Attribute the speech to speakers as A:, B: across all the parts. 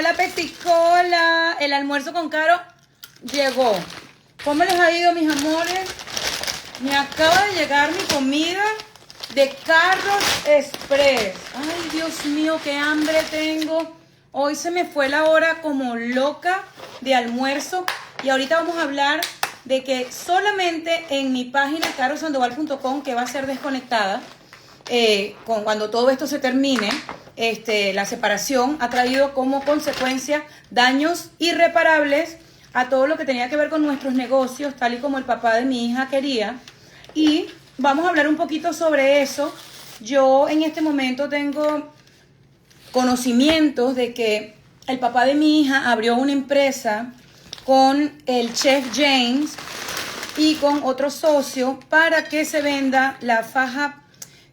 A: Hola, Peticola. El almuerzo con Caro llegó. ¿Cómo les ha ido, mis amores? Me acaba de llegar mi comida de Carlos Express. Ay, Dios mío, qué hambre tengo. Hoy se me fue la hora como loca de almuerzo. Y ahorita vamos a hablar de que solamente en mi página carosandoval.com, que va a ser desconectada, cuando todo esto se termine, la separación ha traído como consecuencia daños irreparables a todo lo que tenía que ver con nuestros negocios, tal y como el papá de mi hija quería. Y vamos a hablar un poquito sobre eso. Yo en este momento tengo conocimientos de que el papá de mi hija abrió una empresa con el chef James y con otro socio para que se venda la faja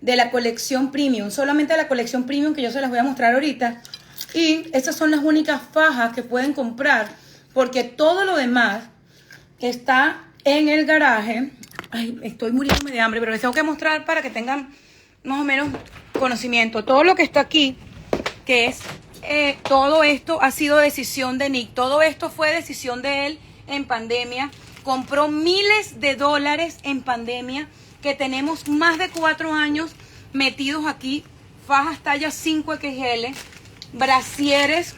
A: de la colección premium, solamente la colección premium, que yo se las voy a mostrar ahorita. Y estas son las únicas fajas que pueden comprar, porque todo lo demás está en el garaje. Ay, estoy muriéndome de hambre, pero les tengo que mostrar para que tengan más o menos conocimiento. Todo lo que está aquí, que es todo esto ha sido decisión de Nick. Todo esto fue decisión de él en pandemia. Compró miles de dólares en pandemia, que tenemos más de 4 años metidos aquí. Fajas talla 5XL, brasieres,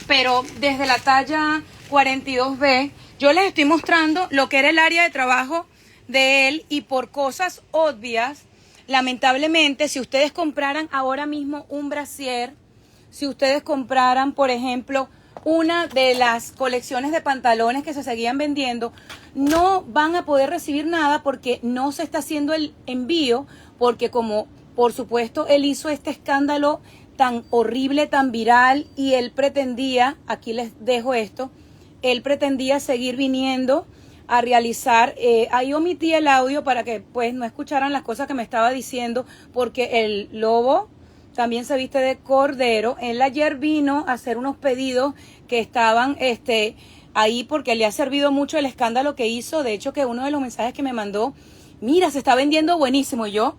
A: pero desde la talla 42B. Yo les estoy mostrando lo que era el área de trabajo de él, y por cosas obvias, lamentablemente, si ustedes compraran ahora mismo un brasier, si ustedes compraran, por ejemplo, una de las colecciones de pantalones que se seguían vendiendo, no van a poder recibir nada porque no se está haciendo el envío, porque como por supuesto él hizo este escándalo tan horrible, tan viral, y él pretendía, aquí les dejo esto, él pretendía seguir viniendo a realizar, ahí omití el audio para que pues no escucharan las cosas que me estaba diciendo, porque el lobo también se viste de cordero. Él ayer vino a hacer unos pedidos que estaban ahí porque le ha servido mucho el escándalo que hizo. De hecho, que uno de los mensajes que me mandó, mira, se está vendiendo buenísimo. Yo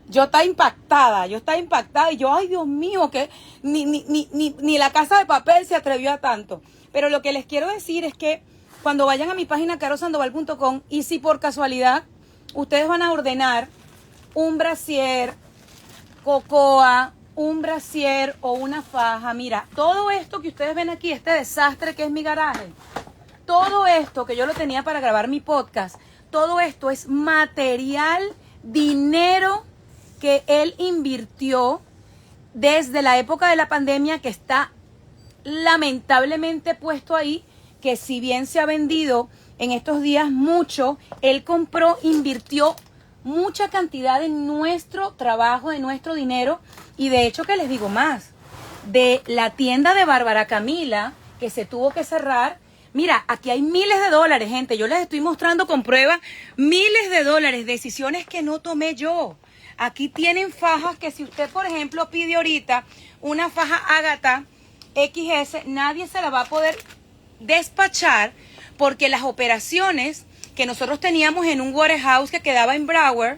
A: estaba impactada, y yo, ay, Dios mío, que ni la Casa de Papel se atrevió a tanto. Pero lo que les quiero decir es que cuando vayan a mi página carosandoval.com, y si por casualidad ustedes van a ordenar un brasier, cocoa, un brasier o una faja, mira, todo esto que ustedes ven aquí, este desastre que es mi garaje, todo esto que yo lo tenía para grabar mi podcast, todo esto es material, dinero que él invirtió desde la época de la pandemia, que está lamentablemente puesto ahí, que si bien se ha vendido en estos días mucho, él compró, invirtió mucha cantidad de nuestro trabajo, de nuestro dinero. Y de hecho, que les digo más, de la tienda de Bárbara Camila, que se tuvo que cerrar. Mira, aquí hay miles de dólares, gente. Yo les estoy mostrando con prueba miles de dólares, decisiones que no tomé yo. Aquí tienen fajas que si usted, por ejemplo, pide ahorita una faja Ágata XS, nadie se la va a poder despachar, porque las operaciones que nosotros teníamos en un warehouse que quedaba en Broward,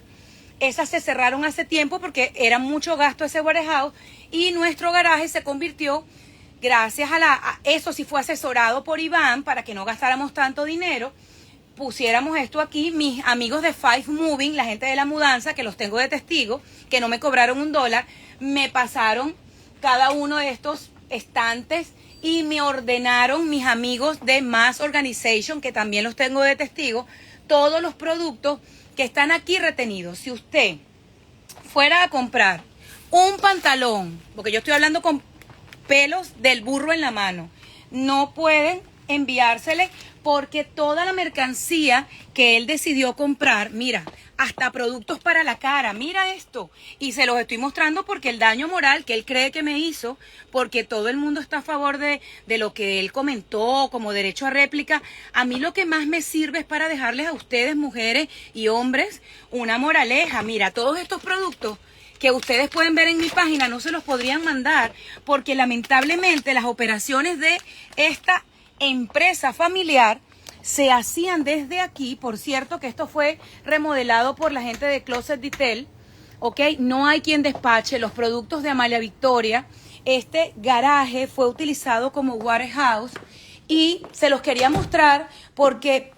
A: esas se cerraron hace tiempo porque era mucho gasto ese warehouse, y nuestro garaje se convirtió, gracias a eso sí fue asesorado por Iván para que no gastáramos tanto dinero, pusiéramos esto aquí. Mis amigos de Five Moving, la gente de la mudanza, que los tengo de testigo, que no me cobraron $1, me pasaron cada uno de estos estantes y me ordenaron mis amigos de Mass Organization, que también los tengo de testigo, todos los productos que están aquí retenidos. Si usted fuera a comprar un pantalón, porque yo estoy hablando con pelos del burro en la mano, no pueden enviársele, porque toda la mercancía que él decidió comprar, mira, hasta productos para la cara, mira esto, y se los estoy mostrando porque el daño moral que él cree que me hizo, porque todo el mundo está a favor de lo que él comentó como derecho a réplica. A mí lo que más me sirve es para dejarles a ustedes, mujeres y hombres, una moraleja. Mira, todos estos productos que ustedes pueden ver en mi página no se los podrían mandar, porque lamentablemente las operaciones de esta empresa familiar se hacían desde aquí. Por cierto, que esto fue remodelado por la gente de Closet Detail, ¿ok? No hay quien despache los productos de Amalia Victoria. este garaje fue utilizado como warehouse y se los quería mostrar porque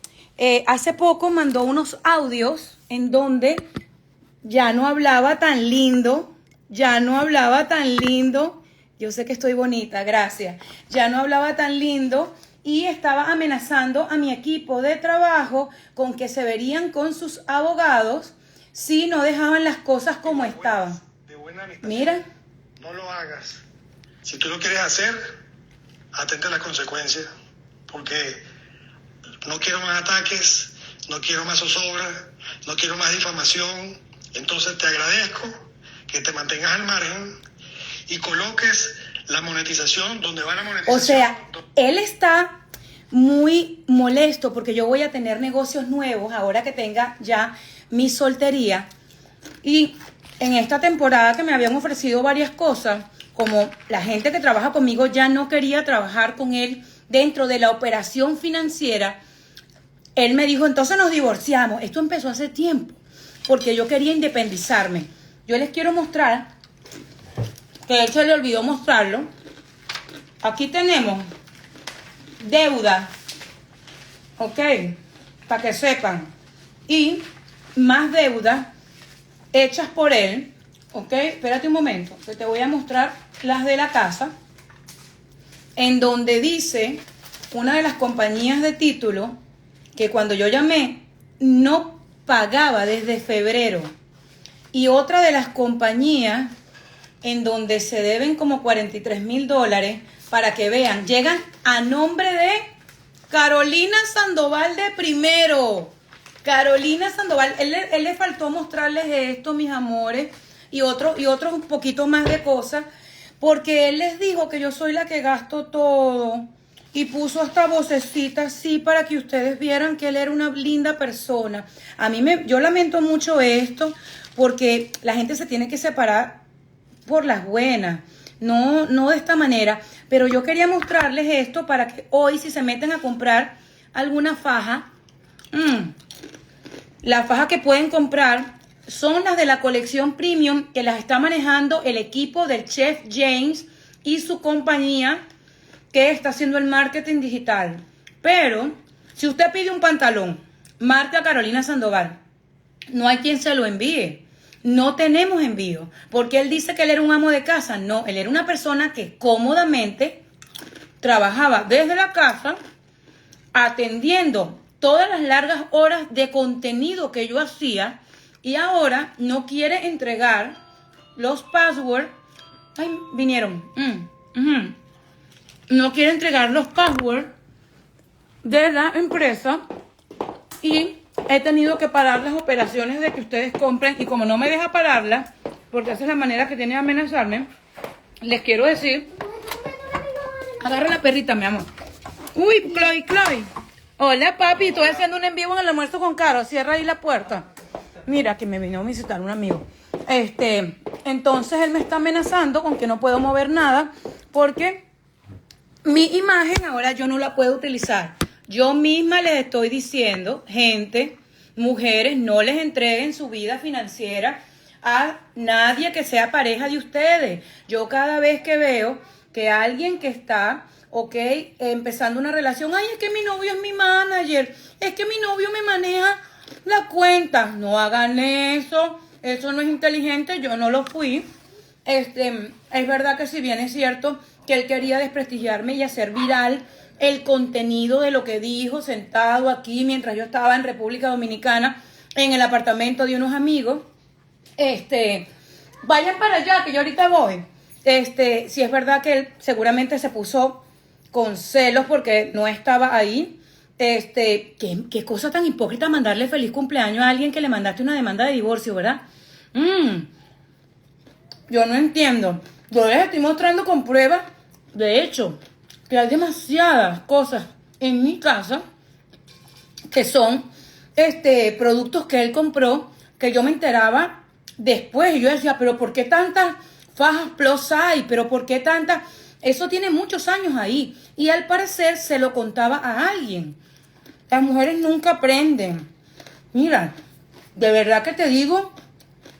A: hace poco mandó unos audios en donde ya no hablaba tan lindo, yo sé que estoy bonita, gracias, ya no hablaba tan lindo y estaba amenazando a mi equipo de trabajo con que se verían con sus abogados si no dejaban las cosas como estaban. Mira.
B: No lo hagas. Si tú lo quieres hacer, atenta a las consecuencias, porque no quiero más ataques, no quiero más zozobra, no quiero más difamación. Entonces te agradezco que te mantengas al margen y coloques la monetización donde va la monetización.
A: O sea, él está muy molesto porque yo voy a tener negocios nuevos ahora que tenga ya mi soltería. Y en esta temporada que me habían ofrecido varias cosas, como la gente que trabaja conmigo ya no quería trabajar con él dentro de la operación financiera, él me dijo, entonces nos divorciamos. Esto empezó hace tiempo, porque yo quería independizarme. Yo les quiero mostrar, que a él se le olvidó mostrarlo. Aquí tenemos deuda, ok, para que sepan, y más deuda hechas por él, ok. Espérate un momento, que te voy a mostrar las de la casa, en donde dice una de las compañías de título que cuando yo llamé no pagaba desde febrero, y otra de las compañías en donde se deben como $43,000, para que vean, llegan a nombre de Carolina Sandoval de primero. Carolina Sandoval, él le faltó mostrarles esto, mis amores, y otro un poquito más de cosas, porque él les dijo que yo soy la que gasto todo, y puso esta vocecita así para que ustedes vieran que él era una linda persona. Yo lamento mucho esto, porque la gente se tiene que separar por las buenas, no de esta manera, pero yo quería mostrarles esto para que hoy, si se meten a comprar alguna faja, las fajas que pueden comprar son las de la colección premium, que las está manejando el equipo del Chef James y su compañía que está haciendo el marketing digital. Pero si usted pide un pantalón marca Carolina Sandoval, no hay quien se lo envíe. No tenemos envío, porque él dice que él era un amo de casa. No, él era una persona que cómodamente trabajaba desde la casa, atendiendo todas las largas horas de contenido que yo hacía, y ahora no quiere entregar los passwords. Ay, vinieron. No quiere entregar los passwords de la empresa, y he tenido que parar las operaciones de que ustedes compren, y como no me deja pararlas, porque esa es la manera que tiene de amenazarme, les quiero decir, agarra la perrita, mi amor. Uy, Chloe. Hola, papi, estoy haciendo un en vivo en el almuerzo con Caro, cierra ahí la puerta. Mira, que me vino a visitar un amigo. Entonces él me está amenazando con que no puedo mover nada, porque mi imagen ahora yo no la puedo utilizar. Yo misma les estoy diciendo, gente, mujeres, no les entreguen su vida financiera a nadie que sea pareja de ustedes. Yo cada vez que veo que alguien que está, empezando una relación, ay, es que mi novio es mi manager, es que mi novio me maneja la cuenta. No hagan eso no es inteligente, yo no lo fui. Es verdad que si bien es cierto que él quería desprestigiarme y hacer viral el contenido de lo que dijo sentado aquí mientras yo estaba en República Dominicana en el apartamento de unos amigos, vayan para allá que yo ahorita voy. Si es verdad que él seguramente se puso con celos porque no estaba ahí. Qué cosa tan hipócrita mandarle feliz cumpleaños a alguien que le mandaste una demanda de divorcio, ¿verdad? Yo no entiendo. Yo les estoy mostrando con pruebas, de hecho, que hay demasiadas cosas en mi casa que son productos que él compró, que yo me enteraba después. Y yo decía, pero ¿por qué tantas fajas plus hay? ¿Pero por qué tantas? Eso tiene muchos años ahí. Y al parecer se lo contaba a alguien. Las mujeres nunca aprenden. Mira, de verdad que te digo,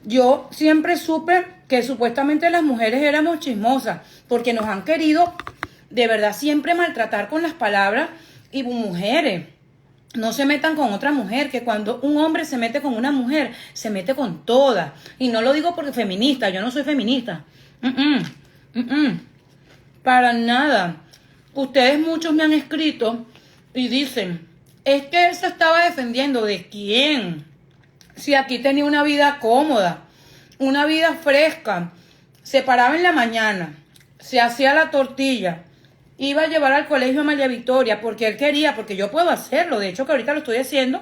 A: yo siempre supe que supuestamente las mujeres éramos chismosas, porque nos han querido de verdad siempre maltratar con las palabras. Y mujeres, no se metan con otra mujer, que cuando un hombre se mete con una mujer, se mete con todas. Y no lo digo porque feminista, yo no soy feminista. Para nada. Ustedes muchos me han escrito y dicen, es que él se estaba defendiendo. ¿De quién? Si aquí tenía una vida cómoda, una vida fresca, se paraba en la mañana, se hacía la tortilla, iba a llevar al colegio a María Victoria porque él quería, porque yo puedo hacerlo, de hecho que ahorita lo estoy haciendo,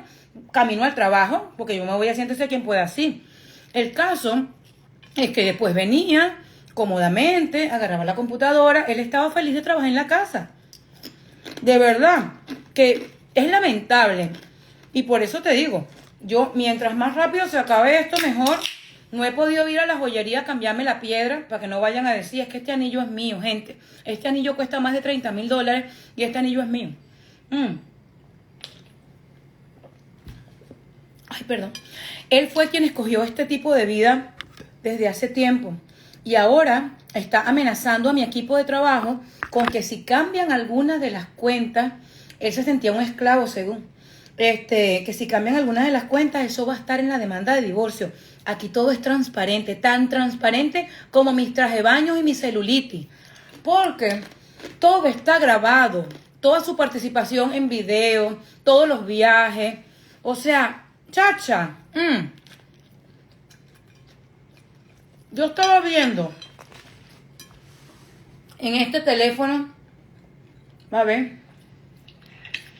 A: camino al trabajo, porque yo me voy haciendo ese quien pueda así. El caso es que después venía cómodamente, agarraba la computadora, él estaba feliz de trabajar en la casa. De verdad, que es lamentable. Y por eso te digo, yo mientras más rápido se acabe esto, mejor. No he podido ir a la joyería a cambiarme la piedra para que no vayan a decir, es que este anillo es mío, gente. Este anillo cuesta más de $30,000 y este anillo es mío. Ay, perdón. Él fue quien escogió este tipo de vida desde hace tiempo. Y ahora está amenazando a mi equipo de trabajo con que si cambian algunas de las cuentas, él se sentía un esclavo según, que si cambian algunas de las cuentas, eso va a estar en la demanda de divorcio. Aquí todo es transparente, tan transparente como mis traje de baños y mi celulitis. Porque todo está grabado, toda su participación en video, todos los viajes. O sea, chacha. Yo estaba viendo en este teléfono, a ver.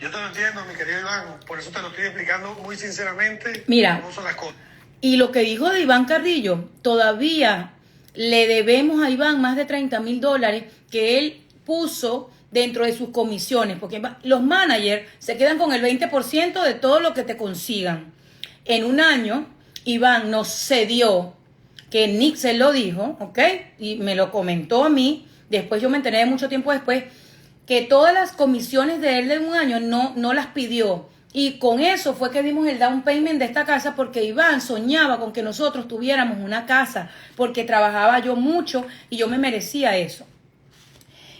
B: Yo te lo entiendo, mi querido Iván, por eso te lo estoy explicando muy sinceramente.
A: Mira,
B: cómo son las cosas.
A: Y lo que dijo de Iván Carrillo, todavía le debemos a Iván más de $30,000 que él puso dentro de sus comisiones, porque los managers se quedan con el 20% de todo lo que te consigan. En un año, Iván nos cedió, que Nick se lo dijo, ¿ok? Y me lo comentó a mí, después yo me enteré mucho tiempo después, que todas las comisiones de él de un año no las pidió. Y con eso fue que dimos el down payment de esta casa, porque Iván soñaba con que nosotros tuviéramos una casa, porque trabajaba yo mucho y yo me merecía eso.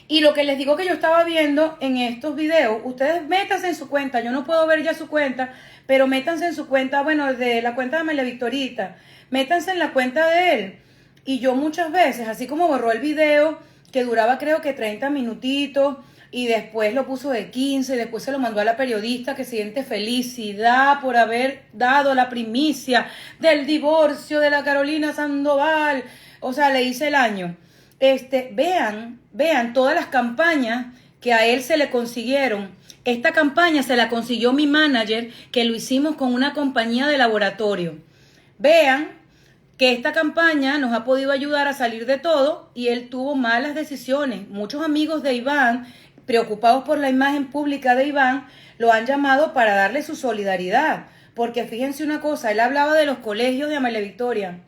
A: Y lo que les digo que yo estaba viendo en estos videos, ustedes métanse en su cuenta, yo no puedo ver ya su cuenta, pero métanse en su cuenta, bueno, de la cuenta de María Victorita, métanse en la cuenta de él. Y yo muchas veces, así como borró el video, que duraba creo que 30 minutitos, y después lo puso de 15, y después se lo mandó a la periodista que siente felicidad por haber dado la primicia del divorcio de la Carolina Sandoval. O sea, le hice el año. Vean todas las campañas que a él se le consiguieron. Esta campaña se la consiguió mi manager, que lo hicimos con una compañía de laboratorio. Vean que esta campaña nos ha podido ayudar a salir de todo y él tuvo malas decisiones. Muchos amigos de Iván, preocupados por la imagen pública de Iván, lo han llamado para darle su solidaridad. Porque fíjense una cosa, él hablaba de los colegios de María Victoria.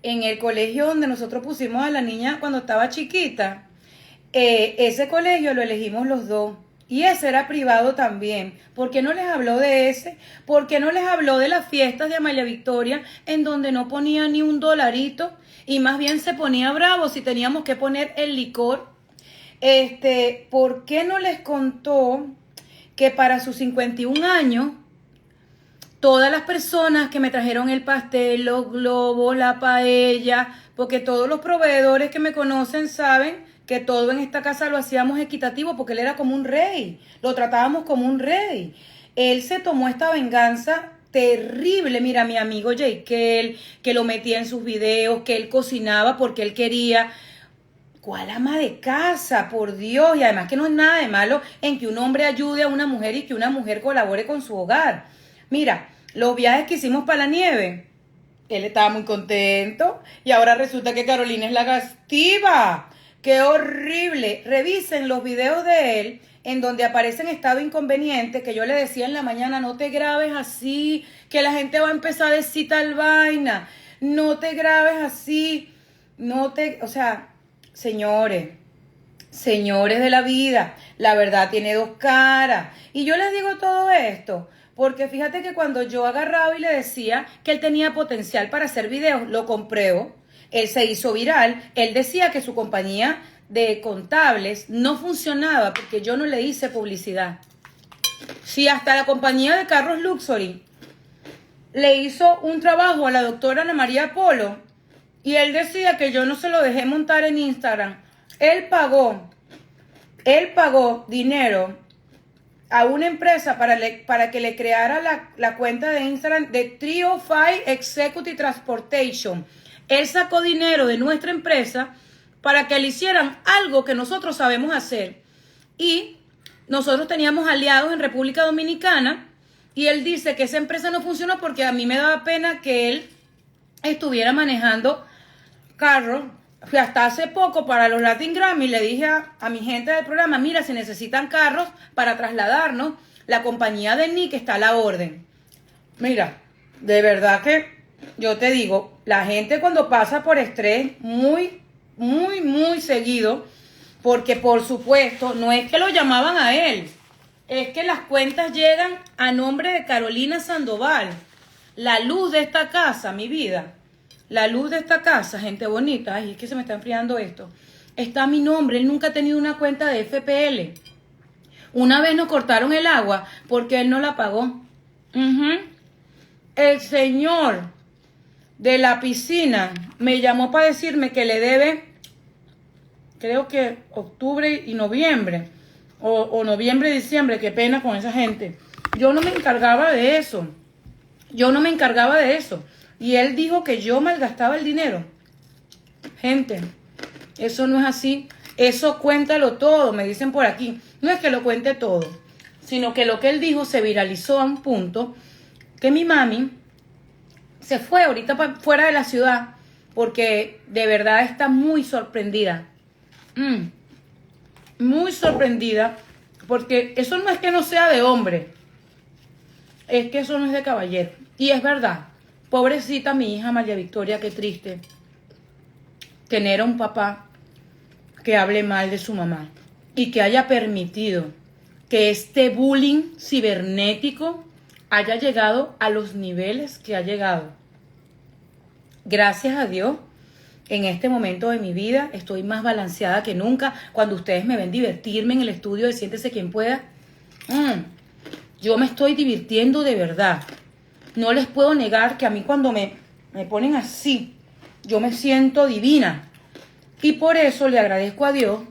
A: En el colegio donde nosotros pusimos a la niña cuando estaba chiquita, ese colegio lo elegimos los dos. Y ese era privado también. ¿Por qué no les habló de ese? ¿Por qué no les habló de las fiestas de Amalia Victoria en donde no ponía ni un dolarito? Y más bien se ponía bravo si teníamos que poner el licor. ¿Por qué no les contó que para sus 51 años, todas las personas que me trajeron el pastel, los globos, la paella, porque todos los proveedores que me conocen saben que todo en esta casa lo hacíamos equitativo porque él era como un rey, lo tratábamos como un rey. Él se tomó esta venganza terrible. Mira, mi amigo Jay, que lo metía en sus videos, que él cocinaba porque él quería. ¿Cuál ama de casa? Por Dios. Y además que no es nada de malo en que un hombre ayude a una mujer y que una mujer colabore con su hogar. Mira, los viajes que hicimos para la nieve, él estaba muy contento y ahora resulta que Carolina es la gastiva. ¡Qué horrible! Revisen los videos de él en donde aparece en estado inconveniente, que yo le decía en la mañana, no te grabes así, que la gente va a empezar a decir tal vaina. No te grabes así. O sea, señores de la vida, la verdad tiene dos caras. Y yo les digo todo esto porque fíjate que cuando yo agarraba y le decía que él tenía potencial para hacer videos, lo compruebo. él se hizo viral, él decía que su compañía de contables no funcionaba porque yo no le hice publicidad. Si hasta la compañía de carros Luxury le hizo un trabajo a la doctora Ana María Polo y él decía que yo no se lo dejé montar en Instagram, él pagó dinero a una empresa para que le creara la cuenta de Instagram de 305 Executive Transportation. Él sacó dinero de nuestra empresa para que le hicieran algo que nosotros sabemos hacer. Y nosotros teníamos aliados en República Dominicana y él dice que esa empresa no funcionó porque a mí me daba pena que él estuviera manejando carros. Hasta hace poco para los Latin Grammy le dije a mi gente del programa, mira, si necesitan carros para trasladarnos, la compañía de Nick está a la orden. Mira, de verdad que yo te digo, la gente cuando pasa por estrés muy seguido, porque por supuesto no es que lo llamaban a él, es que las cuentas llegan a nombre de Carolina Sandoval, la luz de esta casa, mi vida. La luz de esta casa, gente bonita, ay, es que se me está enfriando esto, está a mi nombre. Él nunca ha tenido una cuenta de FPL. Una vez nos cortaron el agua porque él no la pagó. El señor de la piscina me llamó para decirme que le debe, creo que octubre y noviembre, o noviembre y diciembre, qué pena con esa gente. Yo no me encargaba de eso. Y él dijo que yo malgastaba el dinero. Gente, eso no es así. Eso cuéntalo todo, me dicen por aquí. No es que lo cuente todo, sino que lo que él dijo se viralizó a un punto que mi mami se fue ahorita fuera de la ciudad porque de verdad está muy sorprendida. Muy sorprendida porque eso no es que no sea de hombre, es que eso no es de caballero. Y es verdad. Pobrecita mi hija María Victoria, qué triste tener a un papá que hable mal de su mamá y que haya permitido que este bullying cibernético haya llegado a los niveles que ha llegado. Gracias a Dios, en este momento de mi vida estoy más balanceada que nunca. Cuando ustedes me ven divertirme en el estudio de Siéntese Quien Pueda, yo me estoy divirtiendo de verdad. No les puedo negar que a mí cuando me ponen así, yo me siento divina. Y por eso le agradezco a Dios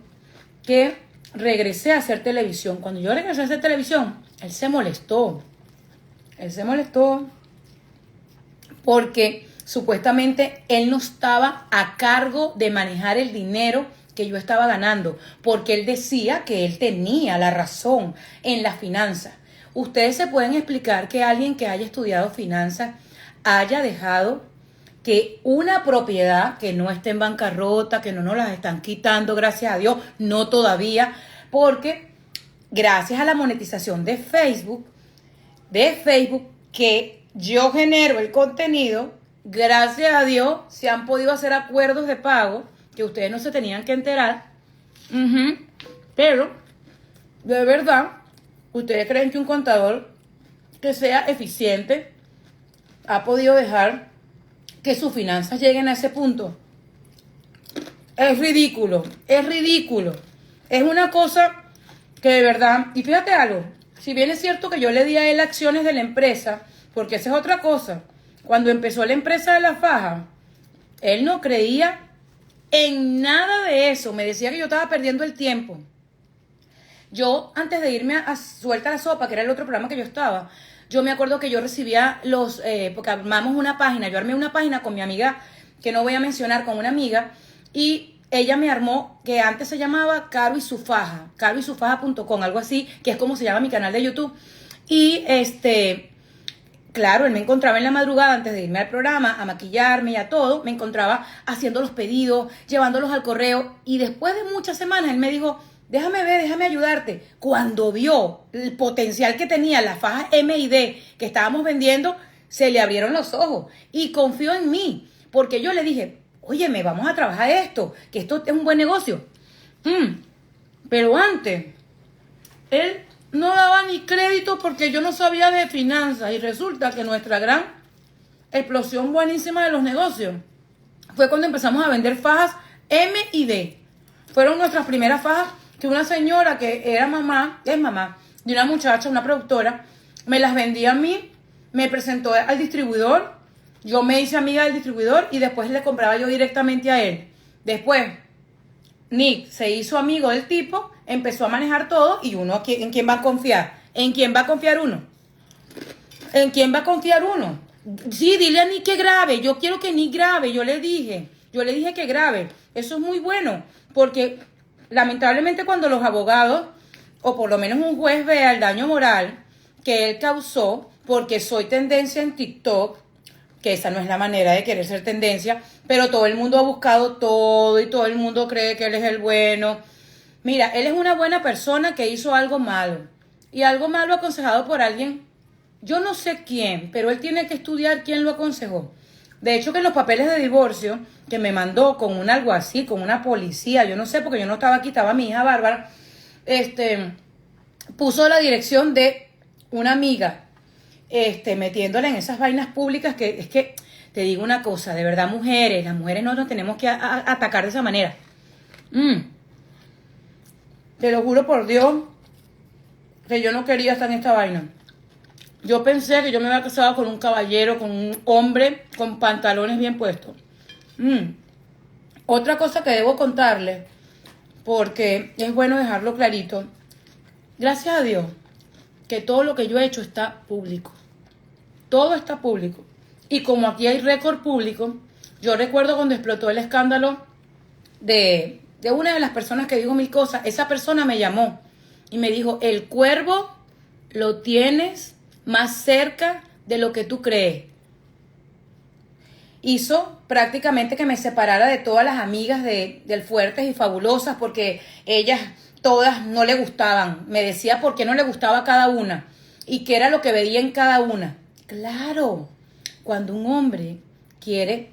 A: que regresé a hacer televisión. Cuando yo regresé a hacer televisión, él se molestó. Porque supuestamente él no estaba a cargo de manejar el dinero que yo estaba ganando. Porque él decía que él tenía la razón en las finanzas. Ustedes se pueden explicar que alguien que haya estudiado finanzas haya dejado que una propiedad que no esté en bancarrota, que no nos las están quitando, gracias a Dios, no todavía, porque gracias a la monetización de Facebook, que yo genero el contenido, gracias a Dios se han podido hacer acuerdos de pago que ustedes no se tenían que enterar. Pero, de verdad, ¿ustedes creen que un contador que sea eficiente ha podido dejar que sus finanzas lleguen a ese punto? Es ridículo. Es una cosa que de verdad, y fíjate algo, si bien es cierto que yo le di a él acciones de la empresa, porque esa es otra cosa, cuando empezó la empresa de la faja, él no creía en nada de eso, me decía que yo estaba perdiendo el tiempo. Yo, antes de irme a Suelta la Sopa, que era el otro programa que yo estaba, yo me acuerdo que yo recibía porque armamos una página, yo armé una página con mi amiga, que no voy a mencionar, con una amiga, y ella me armó, que antes se llamaba Caro y su Faja, caroysufaja.com, algo así, que es como se llama mi canal de YouTube. Y claro, él me encontraba en la madrugada antes de irme al programa, a maquillarme y a todo, me encontraba haciendo los pedidos, llevándolos al correo, y después de muchas semanas él me dijo, déjame ver, déjame ayudarte. Cuando vio el potencial que tenía la faja M&D que estábamos vendiendo, se le abrieron los ojos y confió en mí, porque yo le dije, óyeme, vamos a trabajar esto, que esto es un buen negocio. Pero antes, él no daba ni crédito porque yo no sabía de finanzas, y resulta que nuestra gran explosión buenísima de los negocios fue cuando empezamos a vender fajas M y D. Fueron nuestras primeras fajas que una señora que era mamá, es mamá, de una muchacha, una productora, me las vendía a mí, me presentó al distribuidor, yo me hice amiga del distribuidor y después le compraba yo directamente a él. Después, Nick se hizo amigo del tipo, empezó a manejar todo y uno, ¿en quién va a confiar? ¿En quién va a confiar uno? ¿En quién va a confiar uno? Sí, dile a Nick que grabe, yo quiero que Nick grabe, yo le dije que grabe. Eso es muy bueno, porque lamentablemente cuando los abogados, o por lo menos un juez, vea el daño moral que él causó, porque soy tendencia en TikTok, que esa no es la manera de querer ser tendencia, pero todo el mundo ha buscado todo y todo el mundo cree que él es el bueno. Mira, él es una buena persona que hizo algo malo, y algo malo aconsejado por alguien, yo no sé quién, pero él tiene que estudiar quién lo aconsejó. De hecho, que en los papeles de divorcio que me mandó con un alguacil, con una policía, yo no sé, porque yo no estaba aquí, estaba mi hija Bárbara, puso la dirección de una amiga, metiéndola en esas vainas públicas que es que, te digo una cosa, de verdad, mujeres, las mujeres no nos tenemos que atacar de esa manera. Te lo juro por Dios que yo no quería estar en esta vaina. Yo pensé que yo me había casado con un caballero, con un hombre con pantalones bien puestos. Otra cosa que debo contarles, porque es bueno dejarlo clarito. Gracias a Dios que todo lo que yo he hecho está público. Todo está público. Y como aquí hay récord público, yo recuerdo cuando explotó el escándalo de una de las personas que dijo mil cosas. Esa persona me llamó y me dijo, el cuervo lo tienes más cerca de lo que tú crees. Hizo prácticamente que me separara de todas las amigas del Fuertes y Fabulosas, porque ellas todas no le gustaban. Me decía por qué no le gustaba a cada una y qué era lo que veía en cada una. Claro, cuando un hombre quiere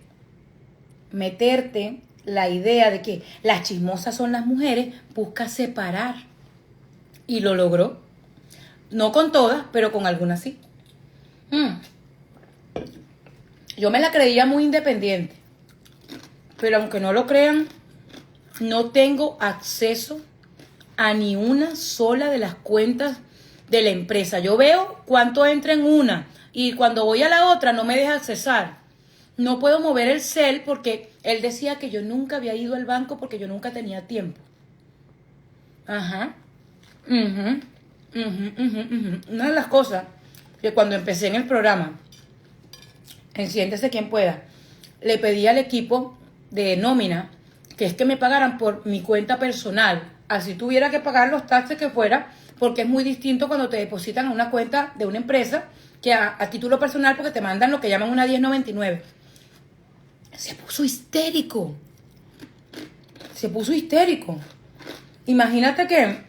A: meterte la idea de que las chismosas son las mujeres, busca separar. Y lo logró. No con todas, pero con algunas sí. Yo me la creía muy independiente. Pero aunque no lo crean, no tengo acceso a ni una sola de las cuentas de la empresa. Yo veo cuánto entra en una y cuando voy a la otra no me deja accesar. No puedo mover el cel porque él decía que yo nunca había ido al banco porque yo nunca tenía tiempo. Ajá. Una de las cosas que cuando empecé en el programa, en Siéntese Quien Pueda, le pedí al equipo de nómina que es que me pagaran por mi cuenta personal, así tuviera que pagar los taxes que fuera, porque es muy distinto cuando te depositan a una cuenta de una empresa que a título personal, porque te mandan lo que llaman una 1099. Se puso histérico. Imagínate que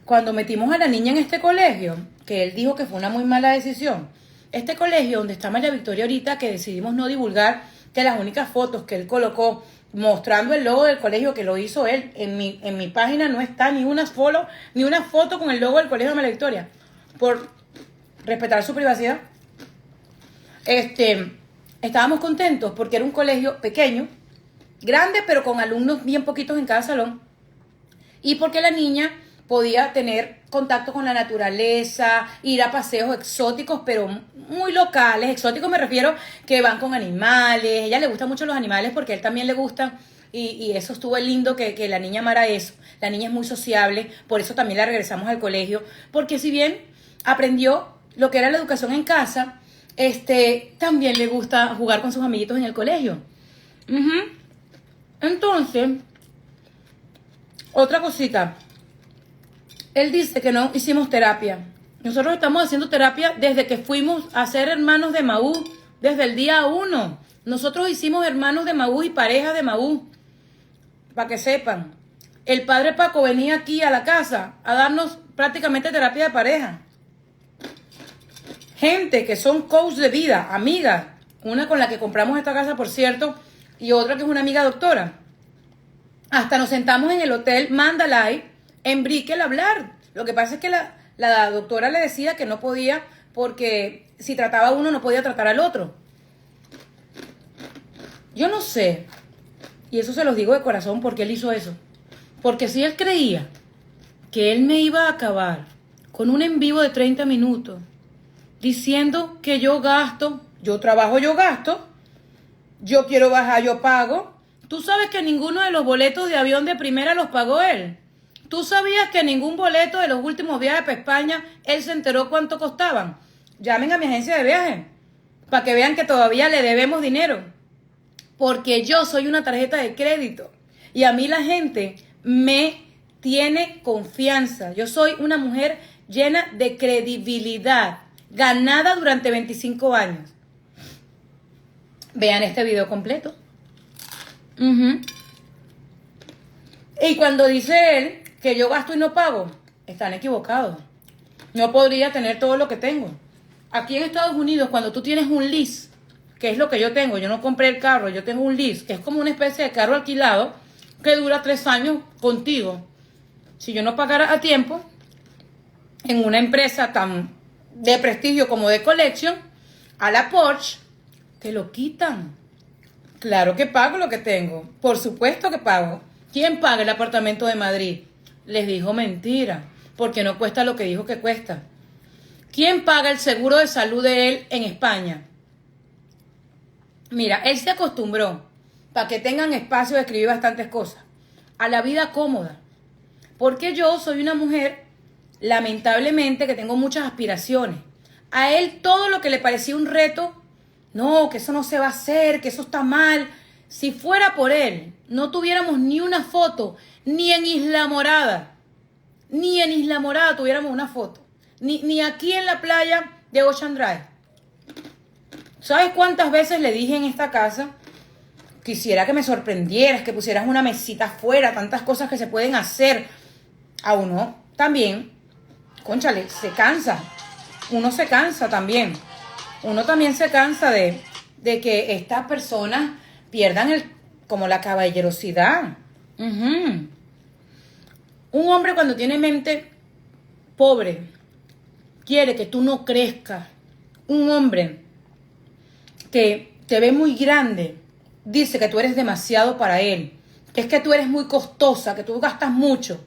A: cuando metimos a la niña en este colegio, que él dijo que fue una muy mala decisión, este colegio donde está María Victoria ahorita, que decidimos no divulgar, que las únicas fotos que él colocó mostrando el logo del colegio, que lo hizo él, en mi página no está ni una foto con el logo del colegio de María Victoria, por respetar su privacidad. Estábamos contentos porque era un colegio pequeño, grande, pero con alumnos bien poquitos en cada salón, y porque la niña podía tener contacto con la naturaleza, ir a paseos exóticos, pero muy locales. Exóticos me refiero que van con animales. A ella le gustan mucho los animales porque a él también le gustan. Y eso estuvo lindo que la niña amara eso. La niña es muy sociable, por eso también la regresamos al colegio. Porque si bien aprendió lo que era la educación en casa, también le gusta jugar con sus amiguitos en el colegio. Entonces, otra cosita. Él dice que no hicimos terapia. Nosotros estamos haciendo terapia desde que fuimos a ser hermanos de Maú, desde el día 1. Nosotros hicimos hermanos de Maú y pareja de Maú, para que sepan. El padre Paco venía aquí a la casa a darnos prácticamente terapia de pareja. Gente que son coach de vida, amigas. Una con la que compramos esta casa, por cierto, y otra que es una amiga doctora. Hasta nos sentamos en el hotel Mandalay en Brickell a hablar. Lo que pasa es que la doctora le decía que no podía porque si trataba a uno no podía tratar al otro. Yo no sé Y eso se los digo de corazón porque él hizo eso. Porque si él creía que él me iba a acabar con un en vivo de 30 minutos diciendo que yo gasto, yo trabajo, yo gasto, yo quiero bajar, yo pago. Tú sabes que ninguno de los boletos de avión de primera los pagó él. Tú sabías que ningún boleto de los últimos viajes para España, él se enteró cuánto costaban. Llamen a mi agencia de viajes para que vean que todavía le debemos dinero. Porque yo soy una tarjeta de crédito y a mí la gente me tiene confianza. Yo soy una mujer llena de credibilidad, ganada durante 25 años. Vean este video completo. Y cuando dice él que yo gasto y no pago, están equivocados. No podría tener todo lo que tengo. Aquí en Estados Unidos, cuando tú tienes un lease, que es lo que yo tengo, yo no compré el carro, yo tengo un lease, que es como una especie de carro alquilado que dura 3 años contigo. Si yo no pagara a tiempo, en una empresa tan de prestigio como de Collection, a la Porsche, te lo quitan. Claro que pago lo que tengo, por supuesto que pago. ¿Quién paga el apartamento de Madrid? Les dijo mentira, porque no cuesta lo que dijo que cuesta. ¿Quién paga el seguro de salud de él en España? Mira, él se acostumbró, para que tengan espacio de escribir bastantes cosas, a la vida cómoda. Porque yo soy una mujer, lamentablemente, que tengo muchas aspiraciones. A él todo lo que le parecía un reto, no, que eso no se va a hacer, que eso está mal. Si fuera por él, no tuviéramos ni una foto, ni en Isla Morada. Ni en Isla Morada tuviéramos una foto. Ni aquí en la playa de Ocean Drive. ¿Sabes cuántas veces le dije en esta casa? Quisiera que me sorprendieras, que pusieras una mesita afuera, tantas cosas que se pueden hacer. A uno también, cónchale, se cansa. Uno se cansa también. Uno también se cansa de que estas personas pierdan como la caballerosidad. Un hombre cuando tiene mente pobre quiere que tú no crezcas. Un hombre que te ve muy grande dice que tú eres demasiado para él, que es que tú eres muy costosa, que tú gastas mucho.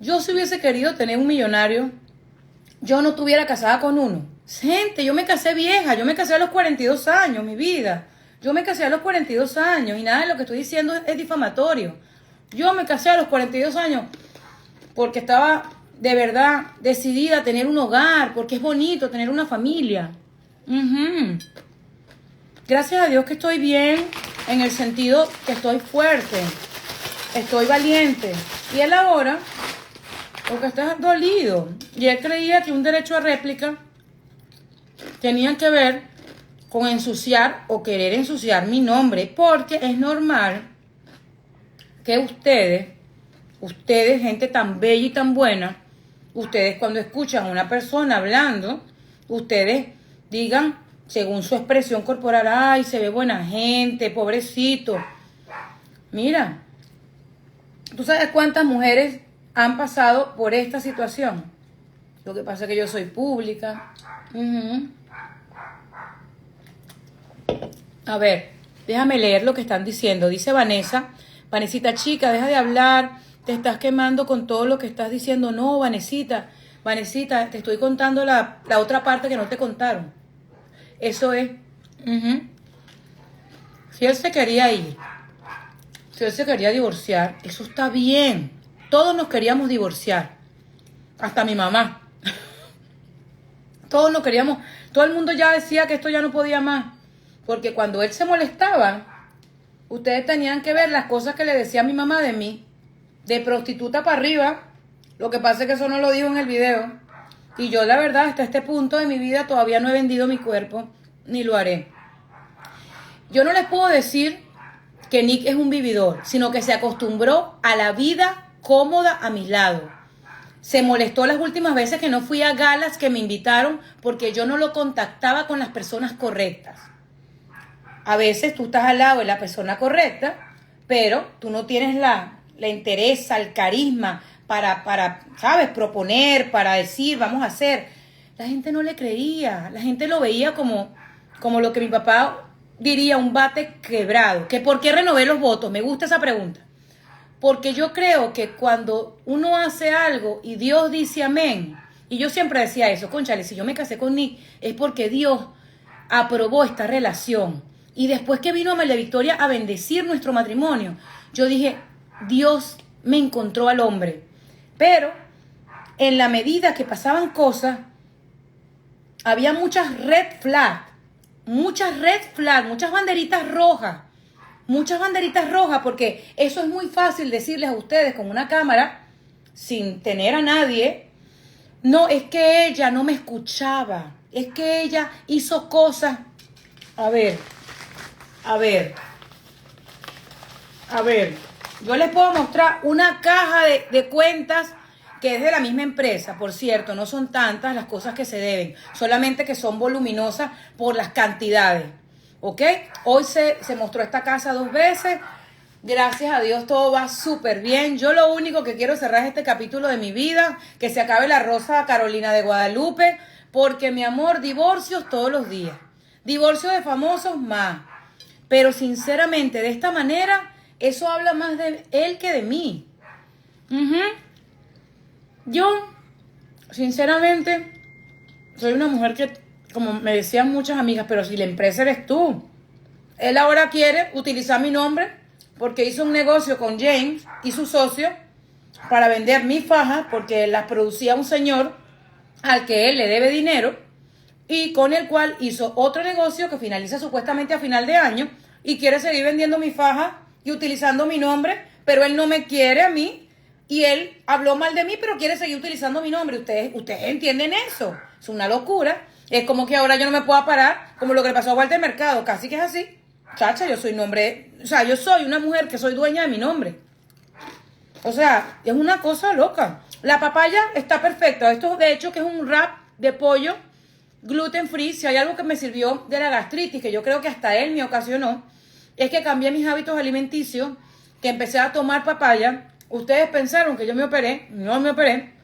A: Yo si hubiese querido tener un millonario, yo no estuviera casada con uno. Gente, yo me casé vieja, yo me casé a los 42 años, mi vida. Yo me casé a los 42 años y nada de lo que estoy diciendo es difamatorio. Yo me casé a los 42 años porque estaba de verdad decidida a tener un hogar, porque es bonito tener una familia. Gracias a Dios que estoy bien, en el sentido que estoy fuerte, estoy valiente. Y él ahora, porque está dolido, y él creía que un derecho a réplica tenía que ver con ensuciar o querer ensuciar mi nombre, porque es normal que ustedes, gente tan bella y tan buena, ustedes cuando escuchan a una persona hablando, ustedes digan, según su expresión corporal, ay, se ve buena gente, pobrecito. Mira, ¿tú sabes cuántas mujeres han pasado por esta situación? Lo que pasa es que yo soy pública. A ver, déjame leer lo que están diciendo. Dice Vanesita, chica, deja de hablar, te estás quemando con todo lo que estás diciendo. No, Vanesita, te estoy contando la otra parte que no te contaron. Eso es. Si él se quería ir, si él se quería divorciar, eso está bien. Todos nos queríamos divorciar. Hasta mi mamá. Todos nos queríamos. Todo el mundo ya decía que esto ya no podía más. Porque cuando él se molestaba, ustedes tenían que ver las cosas que le decía mi mamá de mí. De prostituta para arriba. Lo que pasa es que eso no lo dijo en el video. Y yo, la verdad, hasta este punto de mi vida todavía no he vendido mi cuerpo, ni lo haré. Yo no les puedo decir que Nick es un vividor, sino que se acostumbró a la vida cómoda a mis lados. Se molestó las últimas veces que no fui a galas que me invitaron porque yo no lo contactaba con las personas correctas. A veces tú estás al lado de la persona correcta, pero tú no tienes la interés, el carisma para, ¿sabes? Proponer, para decir, vamos a hacer. La gente no le creía. La gente lo veía como lo que mi papá diría un bate quebrado. ¿Que por qué renové los votos? Me gusta esa pregunta. Porque yo creo que cuando uno hace algo y Dios dice amén, y yo siempre decía eso, cónchale, si yo me casé con Nick, es porque Dios aprobó esta relación. Y después que vino Amelia Victoria a bendecir nuestro matrimonio, yo dije, Dios me encontró al hombre. Pero en la medida que pasaban cosas, había muchas muchas banderitas rojas. Muchas banderitas rojas, porque eso es muy fácil decirles a ustedes con una cámara, sin tener a nadie. No, es que ella no me escuchaba. Es que ella hizo cosas. A ver. Yo les puedo mostrar una caja de cuentas que es de la misma empresa, por cierto. No son tantas las cosas que se deben, solamente que son voluminosas por las cantidades. ¿Ok? Hoy se mostró esta casa 2 veces. Gracias a Dios todo va súper bien. Yo lo único que quiero cerrar es este capítulo de mi vida, que se acabe la Rosa Carolina de Guadalupe, porque mi amor, divorcios todos los días. Divorcios de famosos más. Pero sinceramente, de esta manera, eso habla más de él que de mí. Yo, sinceramente, soy una mujer que, como me decían muchas amigas, pero si la empresa eres tú. Él ahora quiere utilizar mi nombre porque hizo un negocio con James y su socio para vender mis fajas, porque las producía un señor al que él le debe dinero y con el cual hizo otro negocio que finaliza supuestamente a final de año y quiere seguir vendiendo mis fajas y utilizando mi nombre, pero él no me quiere a mí y él habló mal de mí, pero quiere seguir utilizando mi nombre. Ustedes entienden eso. Es una locura. Es como que ahora yo no me pueda parar, como lo que le pasó a Walter Mercado, casi que es así. Chacha, yo soy yo soy una mujer que soy dueña de mi nombre. O sea, es una cosa loca. La papaya está perfecta. Esto de hecho que es un wrap de pollo gluten free. Si hay algo que me sirvió de la gastritis, que yo creo que hasta él me ocasionó, es que cambié mis hábitos alimenticios, que empecé a tomar papaya. Ustedes pensaron que yo me operé, no me operé.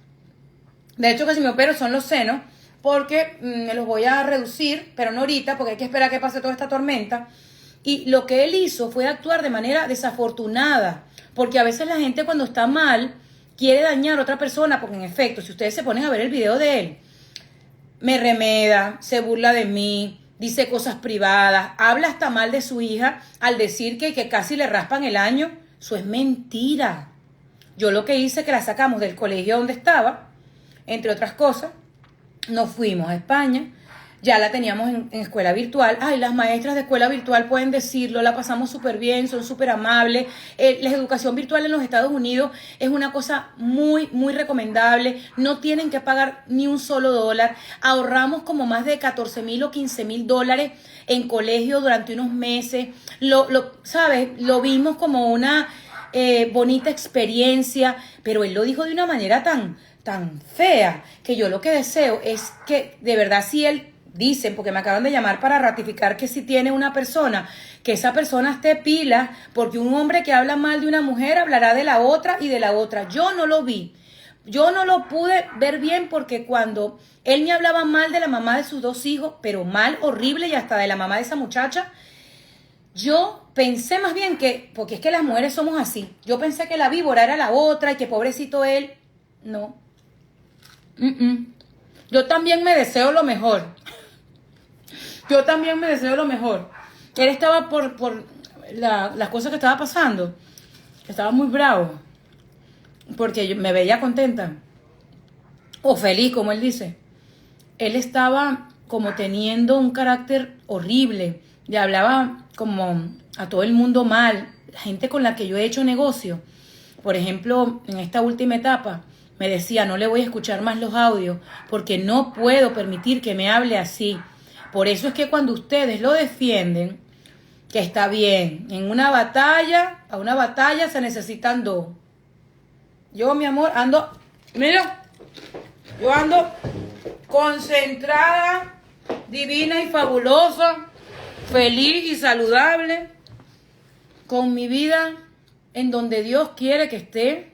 A: De hecho que si me opero son los senos, porque me los voy a reducir, pero no ahorita, porque hay que esperar a que pase toda esta tormenta. Y lo que él hizo fue actuar de manera desafortunada, porque a veces la gente cuando está mal quiere dañar a otra persona, porque en efecto, si ustedes se ponen a ver el video de él, me remeda, se burla de mí, dice cosas privadas, habla hasta mal de su hija al decir que casi le raspan el año. Eso es mentira. Yo lo que hice es que la sacamos del colegio donde estaba, entre otras cosas, nos fuimos a España. Ya la teníamos en escuela virtual. Ay, las maestras de escuela virtual pueden decirlo, la pasamos súper bien, son súper amables. La educación virtual en los Estados Unidos es una cosa muy, muy recomendable. No tienen que pagar ni un solo dólar. Ahorramos como más de 14,000 o 15,000 dólares en colegio durante unos meses. ¿Sabes? Lo vimos como una bonita experiencia, pero él lo dijo de una manera tan fea, que yo lo que deseo es que, de verdad, si él... Dicen, porque me acaban de llamar para ratificar que si tiene una persona, que esa persona esté pila, porque un hombre que habla mal de una mujer hablará de la otra y de la otra. Yo no lo vi, yo no lo pude ver bien, porque cuando él me hablaba mal de la mamá de sus 2 hijos, pero mal, horrible, y hasta de la mamá de esa muchacha, yo pensé más bien que, porque es que las mujeres somos así, yo pensé que la víbora era la otra y que pobrecito él, no. Yo también me deseo lo mejor. Yo también me deseo lo mejor. Él estaba por las cosas que estaba pasando. Estaba muy bravo. Porque yo me veía contenta. O feliz, como él dice. Él estaba como teniendo un carácter horrible. Le hablaba como a todo el mundo mal. La gente con la que yo he hecho negocio. Por ejemplo, en esta última etapa, me decía, no le voy a escuchar más los audios, porque no puedo permitir que me hable así. Por eso es que cuando ustedes lo defienden, que está bien, a una batalla se necesitan 2. Yo, mi amor, ando concentrada, divina y fabulosa, feliz y saludable, con mi vida en donde Dios quiere que esté.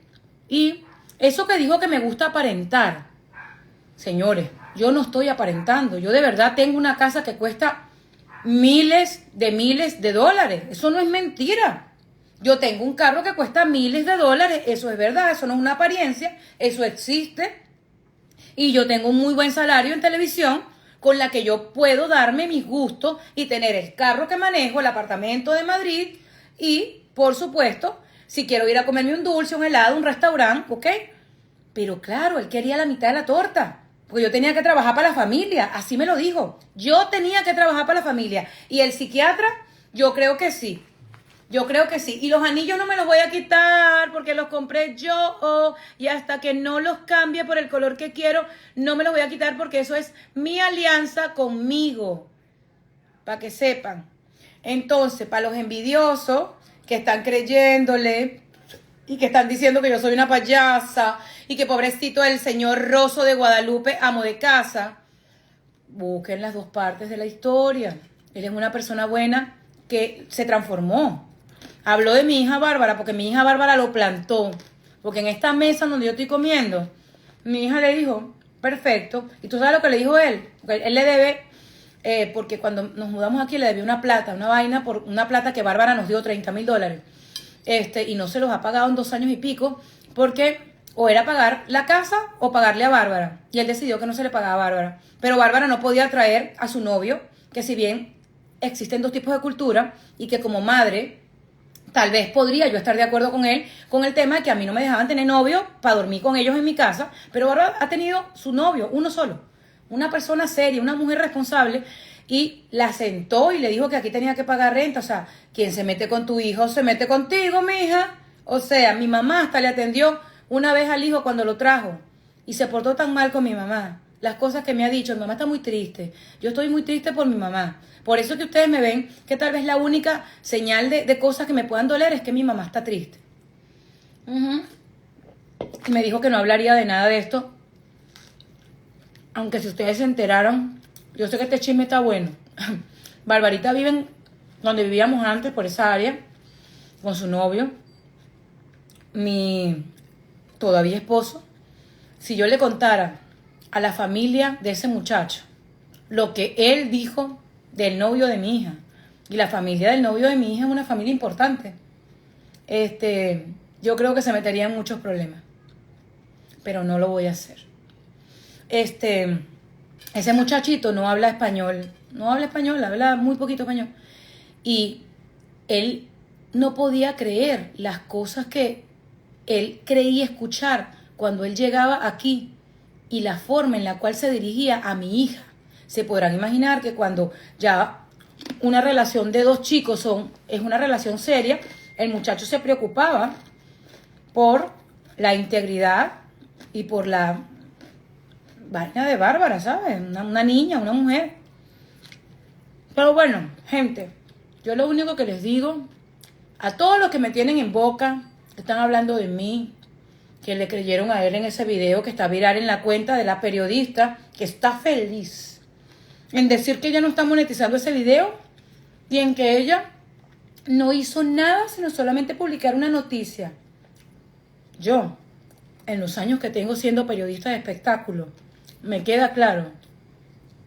A: Y eso que dijo que me gusta aparentar, señores, yo no estoy aparentando. Yo de verdad tengo una casa que cuesta miles de dólares. Eso no es mentira. Yo tengo un carro que cuesta miles de dólares. Eso es verdad, eso no es una apariencia. Eso existe. Y yo tengo un muy buen salario en televisión con la que yo puedo darme mis gustos y tener el carro que manejo, el apartamento de Madrid y, por supuesto, si quiero ir a comerme un dulce, un helado, un restaurante, ¿ok? Pero claro, él quería la mitad de la torta, porque yo tenía que trabajar para la familia, así me lo dijo. Yo tenía que trabajar para la familia. Y el psiquiatra, yo creo que sí. Yo creo que sí. Y los anillos no me los voy a quitar porque los compré yo. Y hasta que no los cambie por el color que quiero, no me los voy a quitar porque eso es mi alianza conmigo. Para que sepan. Entonces, para los envidiosos que están creyéndole y que están diciendo que yo soy una payasa y que pobrecito el señor Rosso de Guadalupe, amo de casa, busquen las dos partes de la historia. Él es una persona buena que se transformó. Habló de mi hija Bárbara porque mi hija Bárbara lo plantó. Porque en esta mesa donde yo estoy comiendo, mi hija le dijo, perfecto. ¿Y tú sabes lo que le dijo él? Porque él le debe, porque cuando nos mudamos aquí le debía una plata, una vaina, por una plata que Bárbara nos dio $30,000. Y no se los ha pagado en 2 años y pico porque o era pagar la casa o pagarle a Bárbara. Y él decidió que no se le pagaba a Bárbara. Pero Bárbara no podía traer a su novio, que si bien existen 2 tipos de cultura y que como madre tal vez podría yo estar de acuerdo con él con el tema de que a mí no me dejaban tener novio para dormir con ellos en mi casa, pero Bárbara ha tenido su novio, uno solo, una persona seria, una mujer responsable, y la sentó y le dijo que aquí tenía que pagar renta. O sea, quien se mete con tu hijo se mete contigo, mija. O sea, mi mamá hasta le atendió una vez al hijo cuando lo trajo y se portó tan mal con mi mamá. Las cosas que me ha dicho, mi mamá está muy triste. Yo estoy muy triste por mi mamá. Por eso que ustedes me ven que tal vez la única señal de cosas que me puedan doler es que mi mamá está triste. Y me dijo que no hablaría de nada de esto. Aunque si ustedes se enteraron, yo sé que este chisme está bueno. Barbarita vive en donde vivíamos antes, por esa área, con su novio. Mi todavía esposo. Si yo le contara a la familia de ese muchacho lo que él dijo del novio de mi hija, y la familia del novio de mi hija es una familia importante, yo creo que se metería en muchos problemas, pero no lo voy a hacer. Ese muchachito no habla español, habla muy poquito español, y él no podía creer las cosas que él creía escuchar cuando él llegaba aquí y la forma en la cual se dirigía a mi hija. Se podrán imaginar que cuando ya una relación de 2 chicos es una relación seria, el muchacho se preocupaba por la integridad y por la vaina de Bárbara, ¿sabes? Una niña, una mujer. Pero bueno, gente, yo lo único que les digo, a todos los que me tienen en boca, que están hablando de mí, que le creyeron a él en ese video que está viral en la cuenta de la periodista, que está feliz en decir que ella no está monetizando ese video y en que ella no hizo nada sino solamente publicar una noticia. Yo, en los años que tengo siendo periodista de espectáculo, me queda claro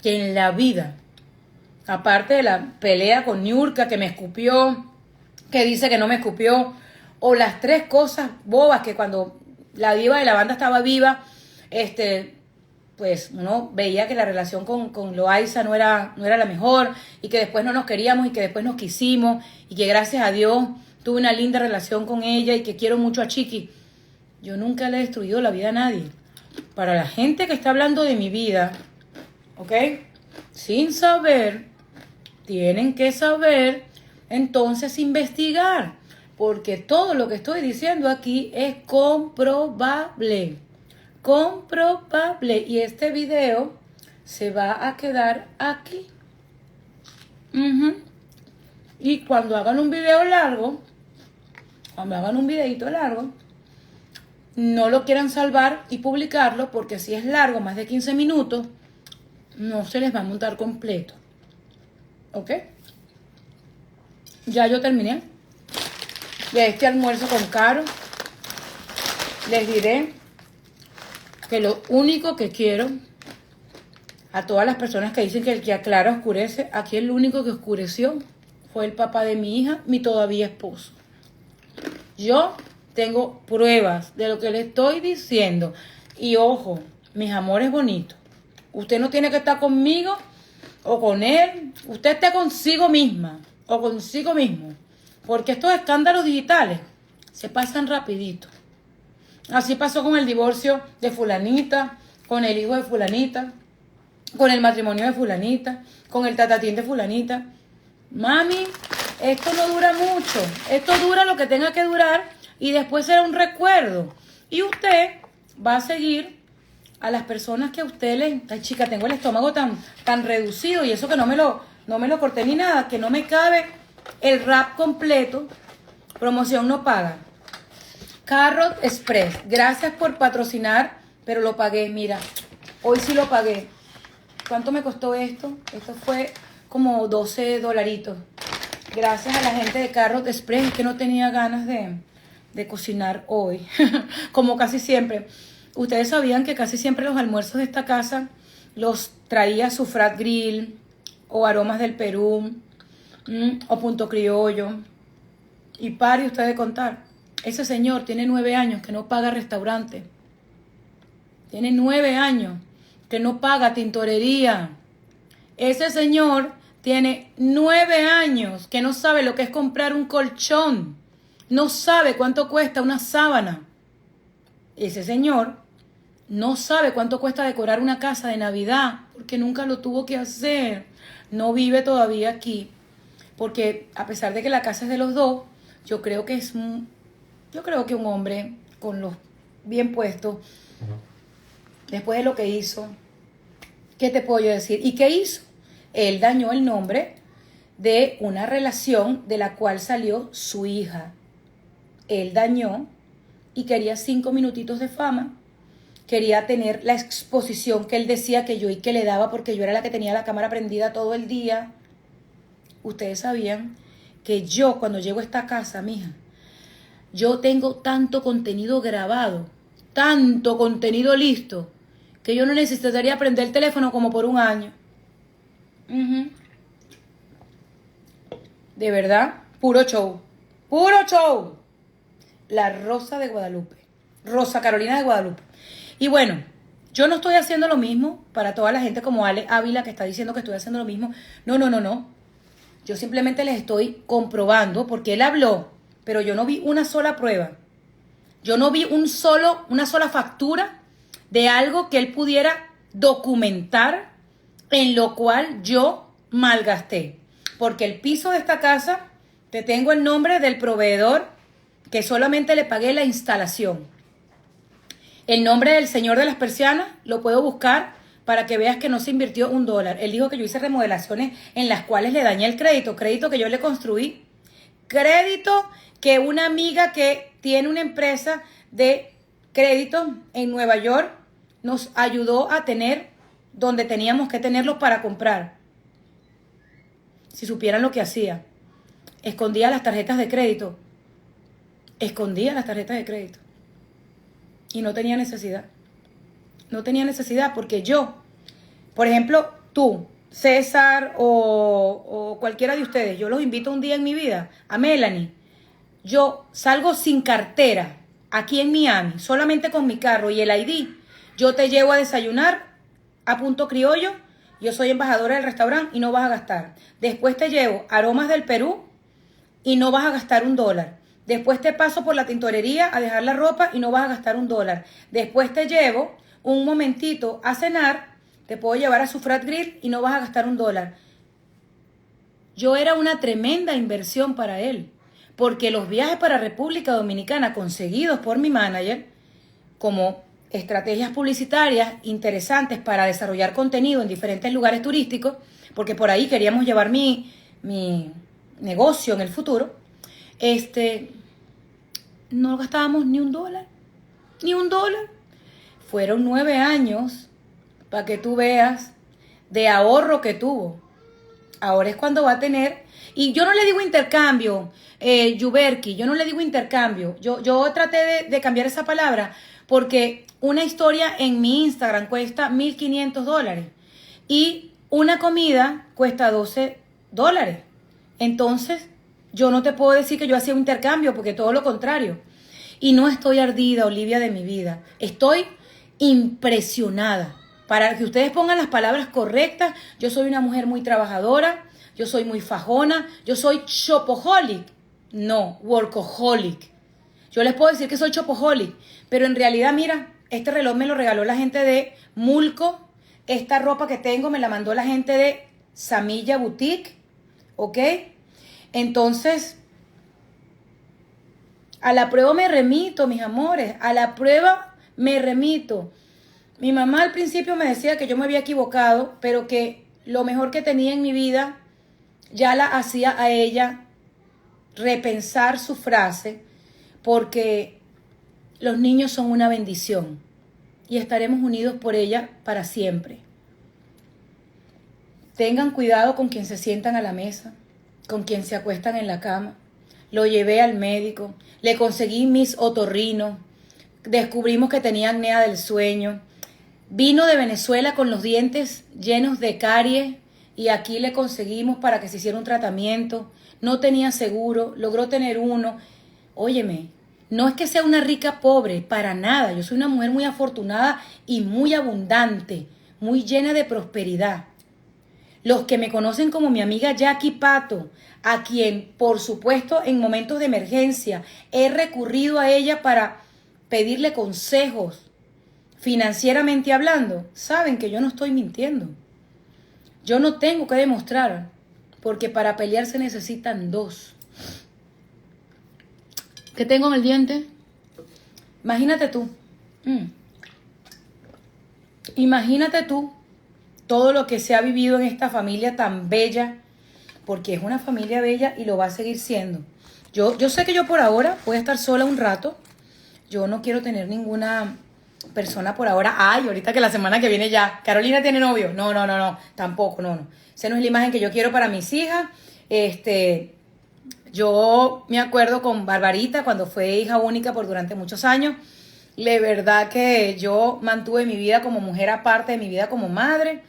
A: que en la vida, aparte de la pelea con Niurka que me escupió, que dice que no me escupió, o las 3 cosas bobas que cuando la diva de la banda estaba viva, pues uno veía que la relación con Loaiza no era la mejor, y que después no nos queríamos y que después nos quisimos, y que gracias a Dios tuve una linda relación con ella y que quiero mucho a Chiqui. Yo nunca le he destruido la vida a nadie. Para la gente que está hablando de mi vida, ¿ok? Sin saber, tienen que saber, entonces investigar. Porque todo lo que estoy diciendo aquí es comprobable. Comprobable. Y este video se va a quedar aquí. Y cuando hagan un video largo, videito largo, no lo quieran salvar y publicarlo, porque si es largo, más de 15 minutos, no se les va a montar completo. ¿Ok? Ya yo terminé de este almuerzo con Caro. Les diré que lo único que quiero A todas las personas que dicen que el que aclara oscurece, aquí el único que oscureció fue el papá de mi hija, mi todavía esposo. Yo tengo pruebas de lo que le estoy diciendo. Y ojo, mis amores bonitos, usted no tiene que estar conmigo o con él. Usted esté consigo misma o consigo mismo. Porque estos escándalos digitales se pasan rapidito. Así pasó con el divorcio de fulanita, con el hijo de fulanita, con el matrimonio de fulanita, con el tatatín de fulanita. Mami, esto no dura mucho. Esto dura lo que tenga que durar y después será un recuerdo. Y usted va a seguir a las personas que a usted le... Ay, chica, tengo el estómago tan reducido y eso que no me lo corté ni nada, que no me cabe el wrap completo. Promoción no paga. Carrot Express, gracias por patrocinar, pero lo pagué, mira, hoy sí lo pagué. ¿Cuánto me costó esto? Esto fue como $12. Gracias a la gente de Carrot Express, es que no tenía ganas de cocinar hoy, como casi siempre. Ustedes sabían que casi siempre los almuerzos de esta casa los traía Sufrat Grill, o Aromas del Perú, o Punto Criollo. Y pare usted de contar, ese señor tiene 9 años que no paga restaurante. Tiene 9 años que no paga tintorería. Ese señor tiene 9 años que no sabe lo que es comprar un colchón. No sabe cuánto cuesta una sábana. Ese señor no sabe cuánto cuesta decorar una casa de Navidad, porque nunca lo tuvo que hacer. No vive todavía aquí, porque a pesar de que la casa es de los dos, yo creo que un hombre con los bien puestos, después de lo que hizo, ¿qué te puedo yo decir? ¿Y qué hizo? Él dañó el nombre de una relación de la cual salió su hija. Él dañó y quería 5 minutitos de fama. Quería tener la exposición que él decía que yo y que le daba porque yo era la que tenía la cámara prendida todo el día. Ustedes sabían que yo cuando llego a esta casa, mija, yo tengo tanto contenido grabado, tanto contenido listo, que yo no necesitaría prender el teléfono como por un año. De verdad, puro show. Puro show. La Rosa de Guadalupe. Rosa Carolina de Guadalupe. Y bueno, yo no estoy haciendo lo mismo para toda la gente como Ale Ávila que está diciendo que estoy haciendo lo mismo. No. Yo simplemente les estoy comprobando porque él habló, pero yo no vi una sola prueba. Yo no vi una sola factura de algo que él pudiera documentar en lo cual yo malgasté. Porque el piso de esta casa, te tengo el nombre del proveedor que solamente le pagué la instalación. El nombre del señor de las persianas lo puedo buscar para que veas que no se invirtió $1. Él dijo que yo hice remodelaciones en las cuales le dañé el crédito que yo le construí. Crédito que una amiga que tiene una empresa de crédito en Nueva York nos ayudó a tener donde teníamos que tenerlos para comprar. Si supieran lo que hacía. Escondía las tarjetas de crédito. Y no tenía necesidad. No tenía necesidad porque yo, por ejemplo, tú, César o cualquiera de ustedes, yo los invito un día en mi vida, a Melanie. Yo salgo sin cartera aquí en Miami, solamente con mi carro y el ID. Yo te llevo a desayunar a Punto Criollo. Yo soy embajadora del restaurante y no vas a gastar. Después te llevo Aromas del Perú y no vas a gastar $1. Después te paso por la tintorería a dejar la ropa y no vas a gastar $1. Después te llevo un momentito a cenar, te puedo llevar a Sufrat Grill y no vas a gastar $1. Yo era una tremenda inversión para él, porque los viajes para República Dominicana conseguidos por mi manager, como estrategias publicitarias interesantes para desarrollar contenido en diferentes lugares turísticos, porque por ahí queríamos llevar mi negocio en el futuro, no gastábamos ni $1. Fueron 9 años, para que tú veas, de ahorro que tuvo. Ahora es cuando va a tener, y yo no le digo intercambio, Yuberki, yo no le digo intercambio. Yo traté de cambiar esa palabra, porque una historia en mi Instagram cuesta $1,500. y una comida cuesta $12. Entonces, yo no te puedo decir que yo hacía un intercambio, porque todo lo contrario. Y no estoy ardida, Olivia, de mi vida. Estoy impresionada. Para que ustedes pongan las palabras correctas, yo soy una mujer muy trabajadora, yo soy muy fajona, yo soy shopaholic, no, workaholic. Yo les puedo decir que soy shopaholic, pero en realidad, mira, este reloj me lo regaló la gente de Mulco, esta ropa que tengo me la mandó la gente de Samilla Boutique, ¿ok? Entonces, a la prueba me remito, mis amores, a la prueba me remito. Mi mamá al principio me decía que yo me había equivocado, pero que lo mejor que tenía en mi vida ya la hacía a ella repensar su frase, porque los niños son una bendición y estaremos unidos por ella para siempre. Tengan cuidado con quien se sientan a la mesa, con quien se acuestan en la cama. Lo llevé al médico, le conseguí mis otorrinos, descubrimos que tenía apnea del sueño. Vino de Venezuela con los dientes llenos de caries y aquí le conseguimos para que se hiciera un tratamiento. No tenía seguro, logró tener uno. Óyeme, no es que sea una rica pobre, para nada. Yo soy una mujer muy afortunada y muy abundante, muy llena de prosperidad. Los que me conocen como mi amiga Jackie Pato, a quien, por supuesto, en momentos de emergencia he recurrido a ella para pedirle consejos, financieramente hablando, saben que yo no estoy mintiendo. Yo no tengo que demostrar, porque para pelear se necesitan dos. ¿Qué tengo en el diente? Imagínate tú. Imagínate tú todo lo que se ha vivido en esta familia tan bella, porque es una familia bella y lo va a seguir siendo. Yo sé que yo por ahora voy a estar sola un rato. Yo no quiero tener ninguna persona por ahora. Ay, ahorita que la semana que viene ya Carolina tiene novio. No, tampoco, no. Esa no es la imagen que yo quiero para mis hijas. Yo me acuerdo con Barbarita cuando fue hija única por durante muchos años. De verdad que yo mantuve mi vida como mujer aparte de mi vida como madre.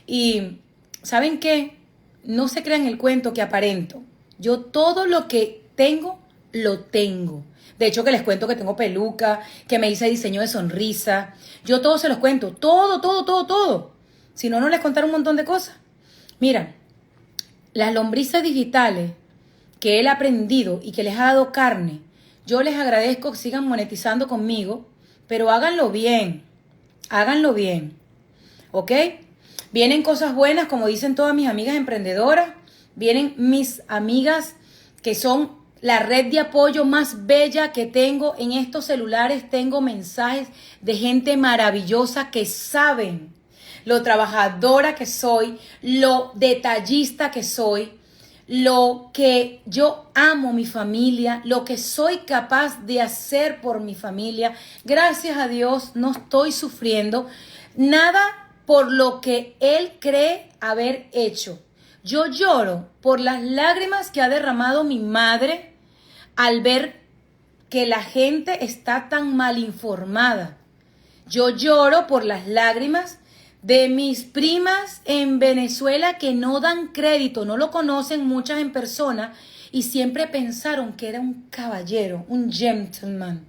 A: Y ¿saben qué? No se crean el cuento que aparento. Yo todo lo que tengo, lo tengo. De hecho, que les cuento que tengo peluca, que me hice diseño de sonrisa. Yo todo se los cuento. Todo. Si no, no les contaré un montón de cosas. Mira, las lombrices digitales que él ha aprendido y que les ha dado carne, yo les agradezco que sigan monetizando conmigo, pero háganlo bien. ¿Ok? Vienen cosas buenas, como dicen todas mis amigas emprendedoras. Vienen mis amigas que son la red de apoyo más bella que tengo. En estos celulares tengo mensajes de gente maravillosa que saben lo trabajadora que soy, lo detallista que soy, lo que yo amo mi familia, lo que soy capaz de hacer por mi familia. Gracias a Dios no estoy sufriendo nada por lo que él cree haber hecho. Yo lloro por las lágrimas que ha derramado mi madre al ver que la gente está tan mal informada. Yo lloro por las lágrimas de mis primas en Venezuela que no dan crédito, no lo conocen muchas en persona y siempre pensaron que era un caballero, un gentleman.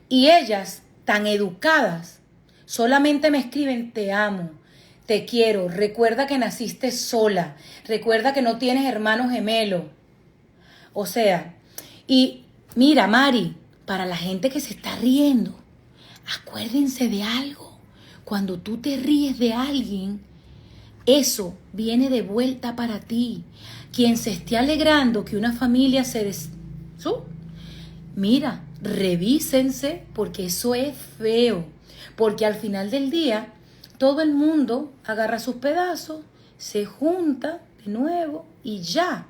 A: Y ellas, tan educadas, solamente me escriben: te amo, te quiero, recuerda que naciste sola, recuerda que no tienes hermano gemelo. O sea, y mira, Mari, para la gente que se está riendo, acuérdense de algo. Cuando tú te ríes de alguien, eso viene de vuelta para ti. Quien se esté alegrando que una familia mira, revísense, porque eso es feo. Porque al final del día, todo el mundo agarra sus pedazos, se junta de nuevo y ya.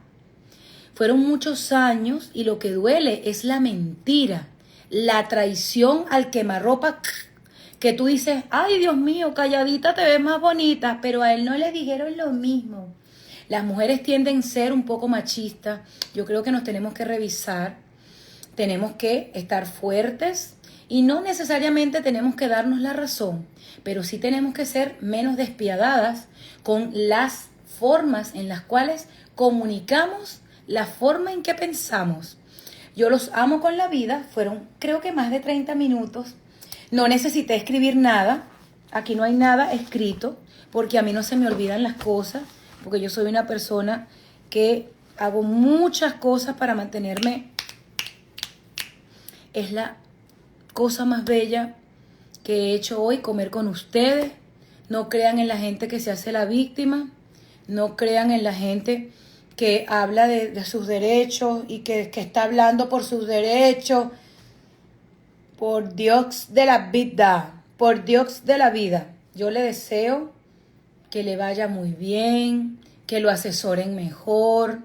A: Fueron muchos años y lo que duele es la mentira, la traición al quemarropa, que tú dices: ay, Dios mío, calladita te ves más bonita, pero a él no le dijeron lo mismo. Las mujeres tienden a ser un poco machistas. Yo creo que nos tenemos que revisar, tenemos que estar fuertes Y no necesariamente tenemos que darnos la razón, pero sí tenemos que ser menos despiadadas con las formas en las cuales comunicamos la forma en que pensamos. Yo los amo con la vida, fueron creo que más de 30 minutos. No necesité escribir nada, aquí no hay nada escrito, porque a mí no se me olvidan las cosas, porque yo soy una persona que hago muchas cosas para mantenerme. Es la cosa más bella que he hecho hoy, comer con ustedes. No crean en la gente que se hace la víctima, no crean en la gente que habla de sus derechos y que está hablando por sus derechos. Por Dios de la vida, por Dios de la vida, yo le deseo que le vaya muy bien, que lo asesoren mejor.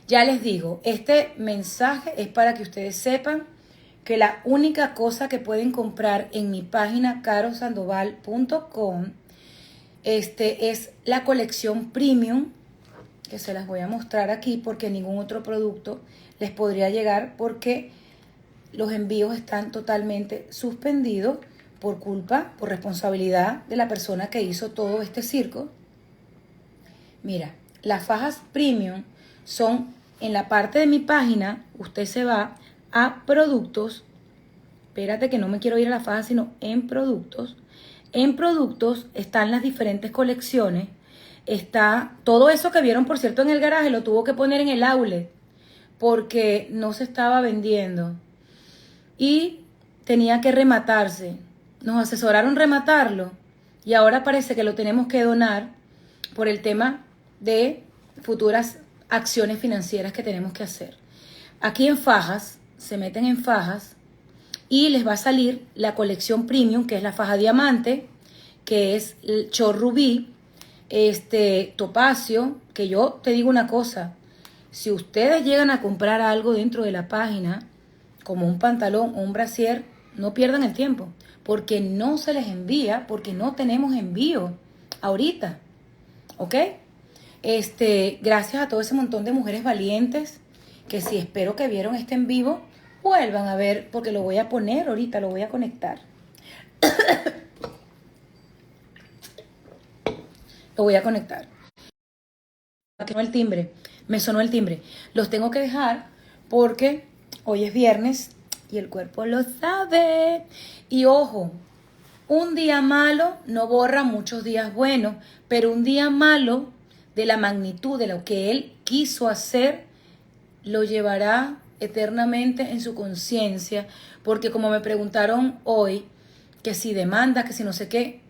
A: Ya les digo, este mensaje es para que ustedes sepan que la única cosa que pueden comprar en mi página carosandoval.com es la colección premium, que se las voy a mostrar aquí porque ningún otro producto les podría llegar porque los envíos están totalmente suspendidos por responsabilidad de la persona que hizo todo este circo. Mira, las fajas premium son en la parte de mi página, usted se va a productos, espérate que no me quiero ir a la faja, sino en productos. En productos están las diferentes colecciones. Está todo eso que vieron, por cierto, en el garaje, lo tuvo que poner en el outlet porque no se estaba vendiendo y tenía que rematarse. Nos asesoraron rematarlo y ahora parece que lo tenemos que donar por el tema de futuras acciones financieras que tenemos que hacer. Aquí en fajas, se meten en fajas y les va a salir la colección premium, que es la faja diamante, que es el chor rubí, topacio, que yo te digo una cosa, si ustedes llegan a comprar algo dentro de la página, como un pantalón o un brasier, no pierdan el tiempo, porque no se les envía, porque no tenemos envío ahorita, ¿ok? Gracias a todo ese montón de mujeres valientes, que si espero que vieron este en vivo, vuelvan a ver, porque lo voy a poner ahorita, lo voy a conectar. Lo voy a conectar. Me sonó el timbre. Los tengo que dejar porque hoy es viernes y el cuerpo lo sabe. Y ojo, un día malo no borra muchos días buenos, pero un día malo de la magnitud de lo que él quiso hacer lo llevará eternamente en su conciencia, porque como me preguntaron hoy, que si demanda, que si no sé qué,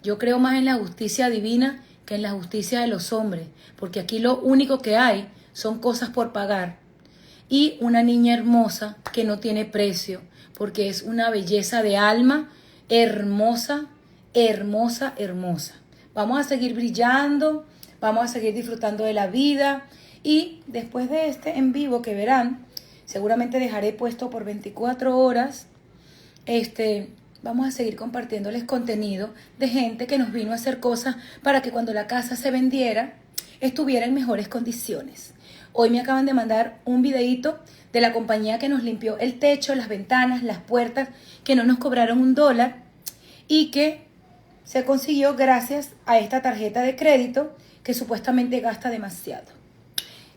A: yo creo más en la justicia divina que en la justicia de los hombres, porque aquí lo único que hay son cosas por pagar y una niña hermosa que no tiene precio, porque es una belleza de alma, hermosa, hermosa, hermosa. Vamos a seguir brillando, vamos a seguir disfrutando de la vida y después de este en vivo que verán, seguramente dejaré puesto por 24 horas, vamos a seguir compartiéndoles contenido de gente que nos vino a hacer cosas para que cuando la casa se vendiera, estuviera en mejores condiciones. Hoy me acaban de mandar un videíto de la compañía que nos limpió el techo, las ventanas, las puertas, que no nos cobraron $1 y que se consiguió gracias a esta tarjeta de crédito que supuestamente gasta demasiado.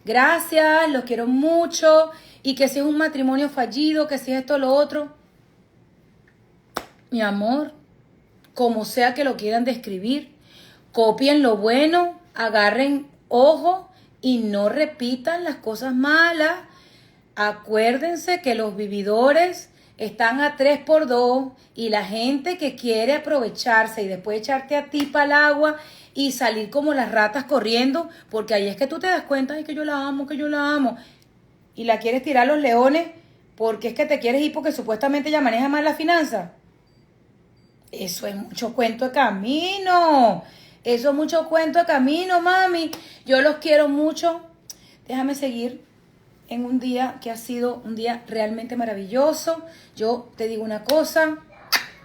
A: Gracias, los quiero mucho y que si es un matrimonio fallido, que si es esto o lo otro, mi amor, como sea que lo quieran describir, copien lo bueno, agarren ojo y no repitan las cosas malas. Acuérdense que los vividores están a 3x2 y la gente que quiere aprovecharse y después echarte a ti para el agua y salir como las ratas corriendo, porque ahí es que tú te das cuenta de que yo la amo, y la quieres tirar a los leones porque es que te quieres ir porque supuestamente ella maneja mal la finanza. Eso es mucho cuento de camino. Eso es mucho cuento de camino, mami. Yo los quiero mucho. Déjame seguir en un día que ha sido un día realmente maravilloso. Yo te digo una cosa,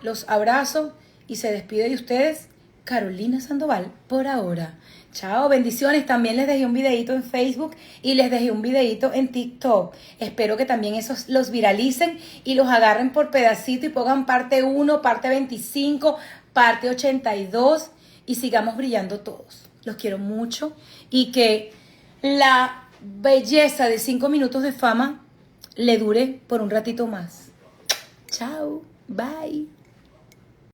A: los abrazo y se despide de ustedes Carolina Sandoval por ahora. Chao, bendiciones. También les dejé un videito en Facebook y les dejé un videito en TikTok. Espero que también esos los viralicen y los agarren por pedacito y pongan parte 1, parte 25, parte 82 y sigamos brillando todos. Los quiero mucho y que la belleza de 5 minutos de fama le dure por un ratito más. Chao, bye.